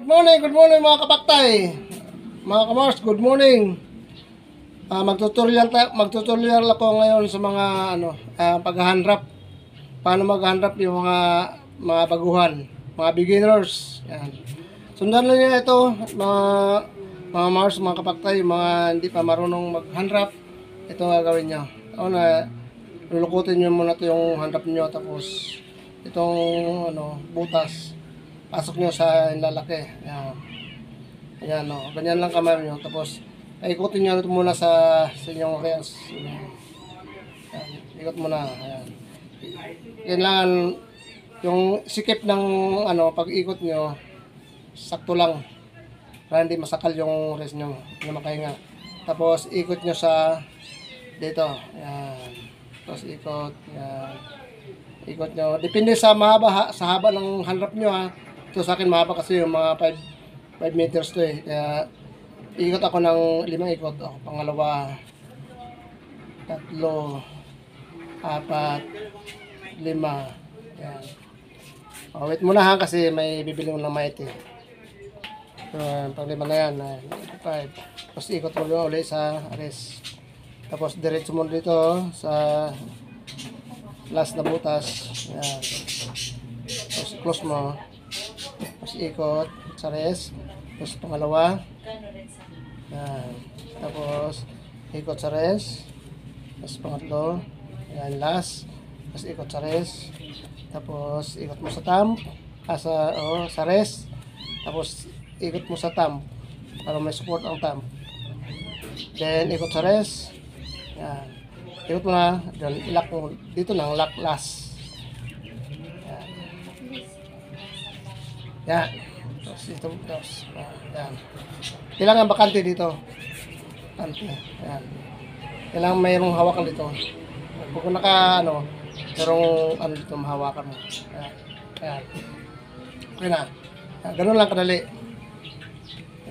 Good morning mga kapaktay. Mga kamars, good morning. Magtutuloy ako ngayon sa mga pag-handrap. Paano mag-handrap yung mga baguhan, mga beginners. Yan. Sundan lang niyo ito, mga mars, mga kapaktay, mga hindi pa marunong mag-handrap. Ito ang gagawin niyo. Lulukutin niyo muna ito yung handrap niyo, tapos itong butas pasok nyo sa lalaki. Ayan, ganyan lang kamay nyo. Tapos, ikutin nyo ito muna sa inyong reels. Ikot muna. Ayan. Kailangan, yung sikip ng pag-ikot nyo, sakto lang. Para hindi masakal yung reels nyo. Hindi makahinga. Tapos, ikot nyo sa dito. Ayan. Tapos, ikot. Ayan. Ikot nyo. Depende sa haba ng handrap nyo ha. Ito sa akin mahaba kasi yung mga 5 meters to eh. Kaya ikot ako ng 5 ikot. Pangalawa, 3, 4, 5. Yan. Wait muna ha kasi may bibili mo ng might eh. Pang 5 na yan. 5. Tapos ikot mo ulit sa rest. Tapos diretso mo dito sa last na butas. Yan. Tapos close mo. Tapos ikot sa rest. Tapos pangalawa. Yan. Tapos ikot sa rest. Tapos pangatlo. Yan, last. Tapos ikot sa rest. Tapos ikot mo sa thumb. Sa rest. Tapos ikot mo sa thumb. Para may support ang thumb. Then ikot sa rest. Yan. Ikot mo na. Then ilock mo. Dito na lock last. Yan. Tapos ito. Yan. Kailangan bakante dito. Bakante. Yan. Kailangan mayroong hawakan dito. Kung mayroong dito mahawakan mo. Yan. Yan. Okay na. Yan. Ganun lang kadali.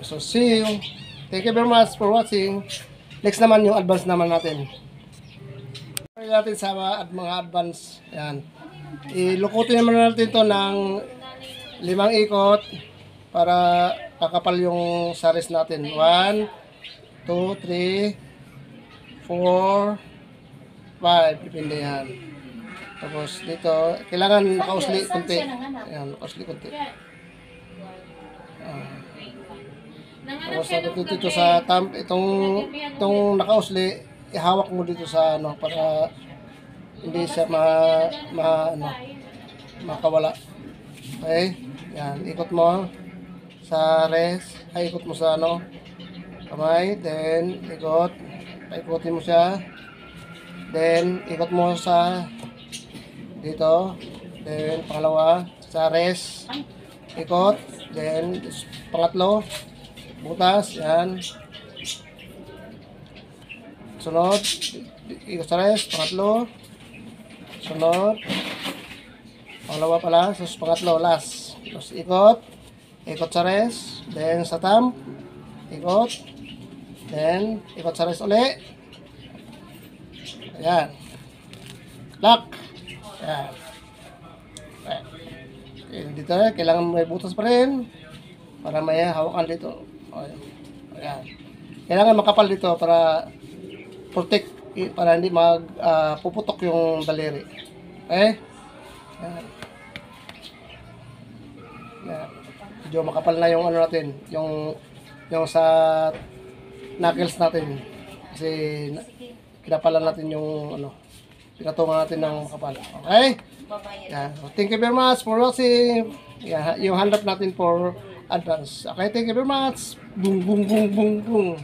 So, see you. Thank you very much for watching. Next naman yung advance naman natin. Natin sa mga advance. Yan. Ilukutin naman natin ito ng 5 ikot para kakapal yung saris natin. 1, 2, 3, 4, 5. Depende yan. Tapos dito, kailangan nakausli konti. Ayan, nakausli konti. Tapos dito sa thumb, itong nakausli, ihawak mo dito sa para hindi siya makawala. Okay? Yan, ikot mo sa rest, ikot mo sa kamay, then ikot, paikutin mo siya, then ikot mo sa dito, then pangalawa sa rest, ikot, then pangatlo, butas, yan, sunod, ikot sa rest, pangatlo, sunod, pangalawa pala, tapos pangatlo, last. Tapos ikot sa rest, then sa thumb, ikot, then ikot sa rest ulit. Ayan. Lock. Ayan. Okay, dito kailangan may butas pa rin para may hawakan dito. Ayan. Kailangan makapal dito para protect, para hindi puputok yung daliri. Okay? Ayan. Medyo makapal na yung natin, yung sa knuckles natin. Kasi kinapalan natin yung pinatungan natin ng makapal. Okay? Yeah. So, thank you very much for watching. Yeah, yung handrap natin for advance. Okay, thank you very much. Boom, boom, boom, boom, boom.